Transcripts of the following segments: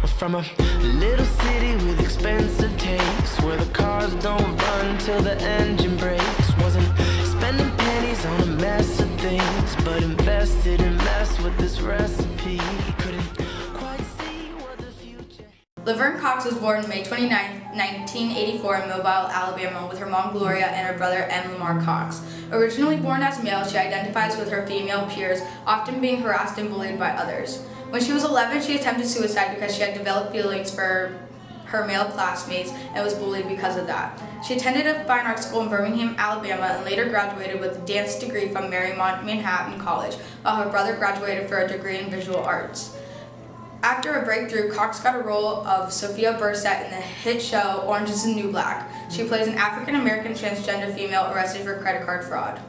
From a little city with expensive tastes, where the cars don't run till the engine breaks. Wasn't spending pennies on a mess of things, but invested in mess with this recipe. Couldn't quite see what the future. Laverne Cox was born May 29, 1984 in Mobile, Alabama, with her mom Gloria and her brother Lamar Cox. Originally born as male, she identifies with her female peers, often being harassed and bullied by others. When she was 11, she attempted suicide because she had developed feelings for her male classmates and was bullied because of that. She attended a fine arts school in Birmingham, Alabama, and later graduated with a dance degree from Marymount Manhattan College, while her brother graduated for a degree in visual arts. After a breakthrough, Cox got a role of Sophia Burset in the hit show Orange is the New Black. She plays an African-American transgender female arrested for credit card fraud.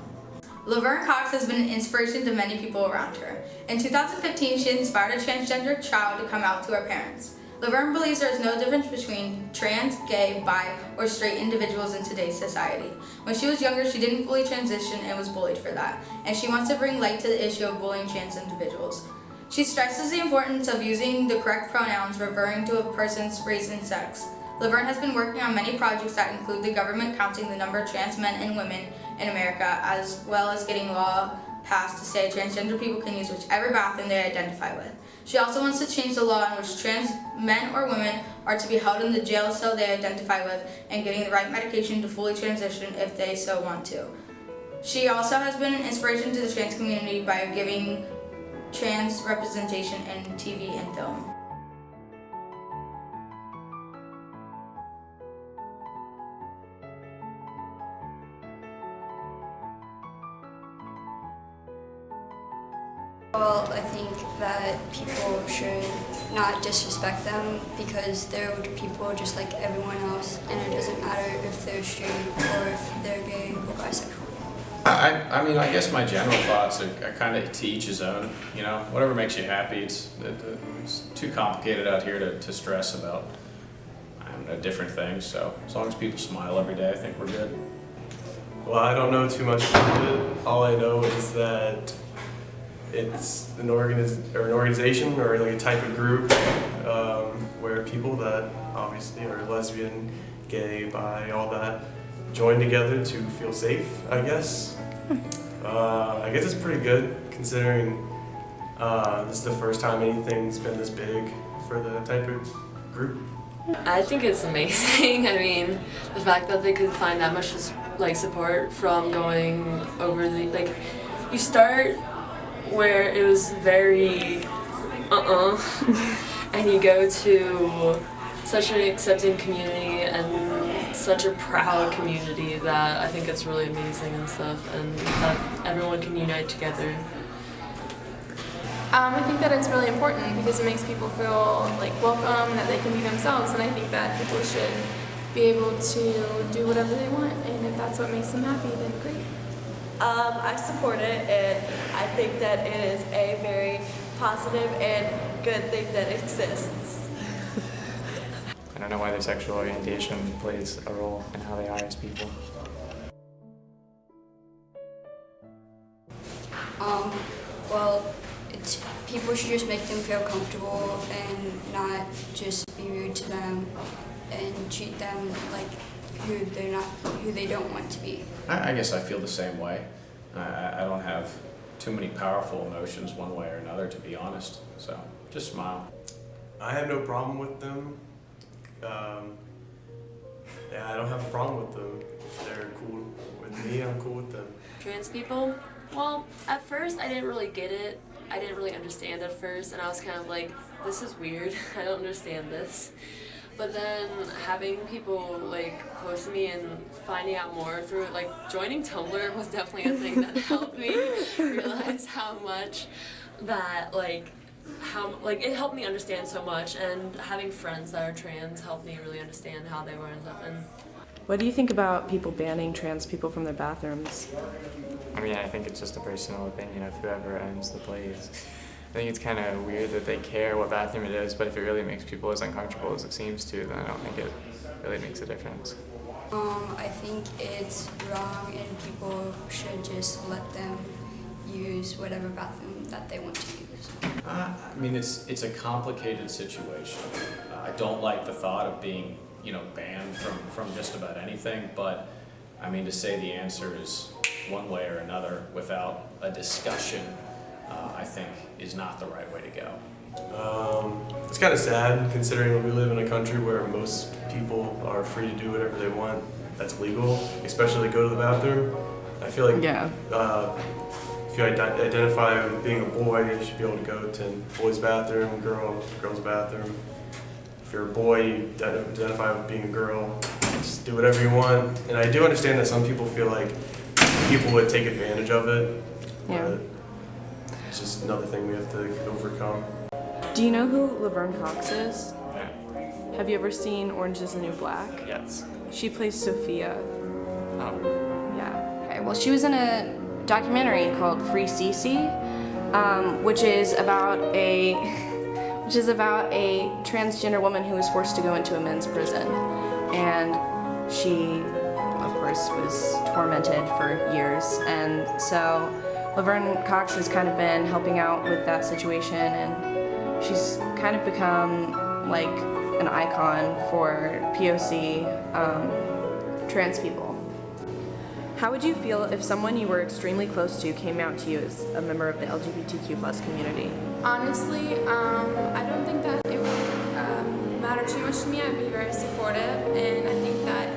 Laverne Cox has been an inspiration to many people around her. In 2015, she inspired a transgender child to come out to her parents. Laverne believes there is no difference between trans, gay, bi, or straight individuals in today's society. When she was younger, she didn't fully transition and was bullied for that, and she wants to bring light to the issue of bullying trans individuals. She stresses the importance of using the correct pronouns referring to a person's race and sex. Laverne has been working on many projects that include the government counting the number of trans men and women in America, as well as getting law passed to say transgender people can use whichever bathroom they identify with. She also wants to change the law in which trans men or women are to be held in the jail cell they identify with and getting the right medication to fully transition if they so want to. She also has been an inspiration to the trans community by giving trans representation in TV and film. Well, I think that people should not disrespect them because they're people just like everyone else, and it doesn't matter if they're straight or if they're gay or bisexual. I mean, I guess my general thoughts are kind of to each his own, you know, whatever makes you happy. It's too complicated out here to stress about different things, so as long as people smile every day, I think we're good. Well, I don't know too much about it. All I know is that it's an organization or like a type of group where people that obviously are lesbian, gay, bi, all that join together to feel safe, I guess. I guess it's pretty good considering this is the first time anything's been this big for the type of group. I think it's amazing. I mean, the fact that they could find that much support from going over you start where it was very and you go to such an accepting community and such a proud community that I think it's really amazing and stuff, and that everyone can unite together. I think that it's really important because it makes people feel like welcome, that they can be themselves, and I think that people should be able to do whatever they want, and if that's what makes them happy, then great. I support it, and I think that it is a very positive and good thing that exists. I don't know why their sexual orientation plays a role in how they are as people. Well, people should just make them feel comfortable and not just be rude to them and treat them like who they don't want to be. I guess I feel the same way. I don't have too many powerful emotions one way or another, to be honest, so just smile. I have no problem with them. Yeah, I don't have a problem with them. If they're cool with me, I'm cool with them. Trans people, well, at first I didn't really get it. I didn't really understand at first, and I was kind of like, this is weird, I don't understand this. But then having people close to me and finding out more through it, joining Tumblr was definitely a thing that helped me realize how much that it helped me understand so much, and having friends that are trans helped me really understand how they were and stuff. And what do you think about people banning trans people from their bathrooms? I mean, I think it's just a personal opinion of whoever owns the place. I think it's kind of weird that they care what bathroom it is, but if it really makes people as uncomfortable as it seems to, then I don't think it really makes a difference. I think it's wrong, and people should just let them use whatever bathroom that they want to use. I mean, it's a complicated situation. I don't like the thought of being, banned from just about anything, but I mean, to say the answer is one way or another without a discussion, I think is not the right way to go. It's kind of sad considering we live in a country where most people are free to do whatever they want that's legal, especially go to the bathroom. I feel like if you identify with being a boy, you should be able to go to boys' bathroom, girls' bathroom. If you're a boy, you identify with being a girl, just do whatever you want. And I do understand that some people feel like people would take advantage of it, but it's just another thing we have to overcome. Do you know who Laverne Cox is? Yeah. Have you ever seen Orange is the New Black? Yes. She plays Sophia. Oh. Yeah. Okay, well, she was in a documentary called Free Cece, which is about a transgender woman who was forced to go into a men's prison, and she, of course, was tormented for years. And so Laverne Cox has kind of been helping out with that situation, and she's kind of become like an icon for POC trans people. How would you feel if someone you were extremely close to came out to you as a member of the LGBTQ+ community? Honestly, I don't think that it would matter too much to me. I'd be very supportive, and I think that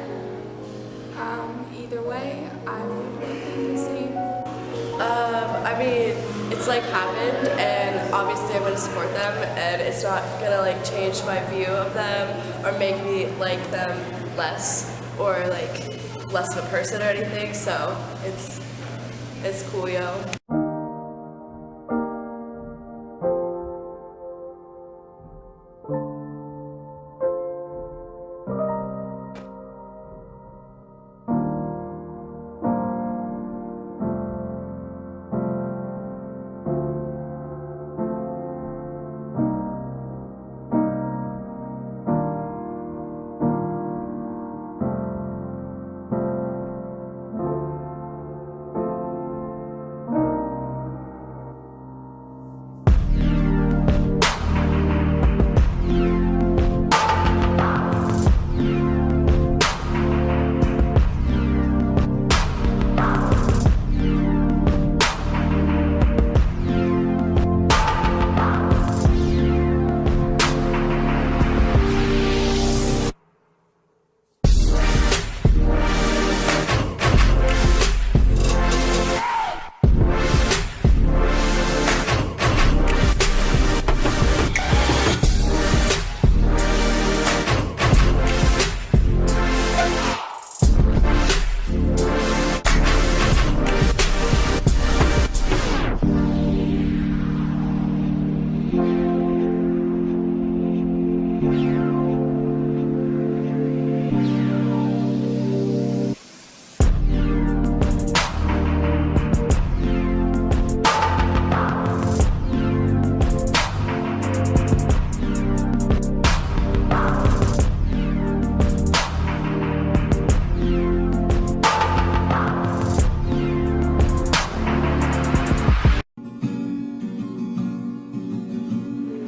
either way, I would be the same. I mean, it's like happened, and obviously I'm gonna support them, and it's not gonna like change my view of them or make me like them less or like less of a person or anything. So it's cool, yo.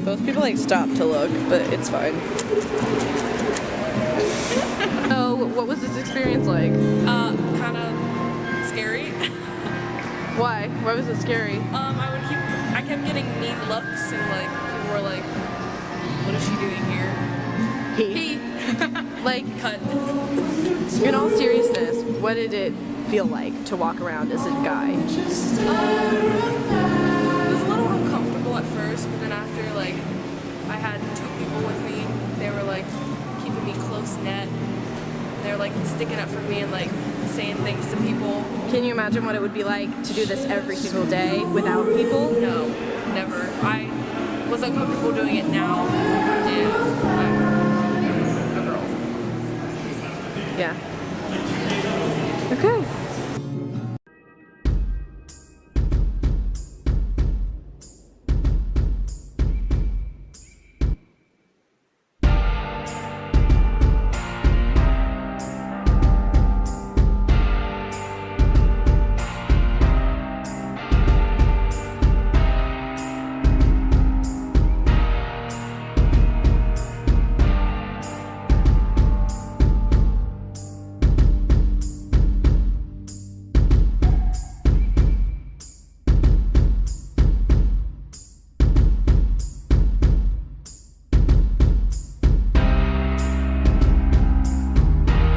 Both people stop to look, but it's fine. So, what was this experience like? Kind of scary. Why? Why was it scary? I kept getting mean looks, and people were like, "What is she doing here?" He. Cut. In all seriousness, what did it feel like to walk around as a guy? It was a little uncomfortable at first, but then after I had two people with me, they were keeping me close knit. They were sticking up for me and saying things to people. Can you imagine what it would be like to do this every single day without people? No, never. I was uncomfortable doing it now, and I'm a girl. Yeah. Okay.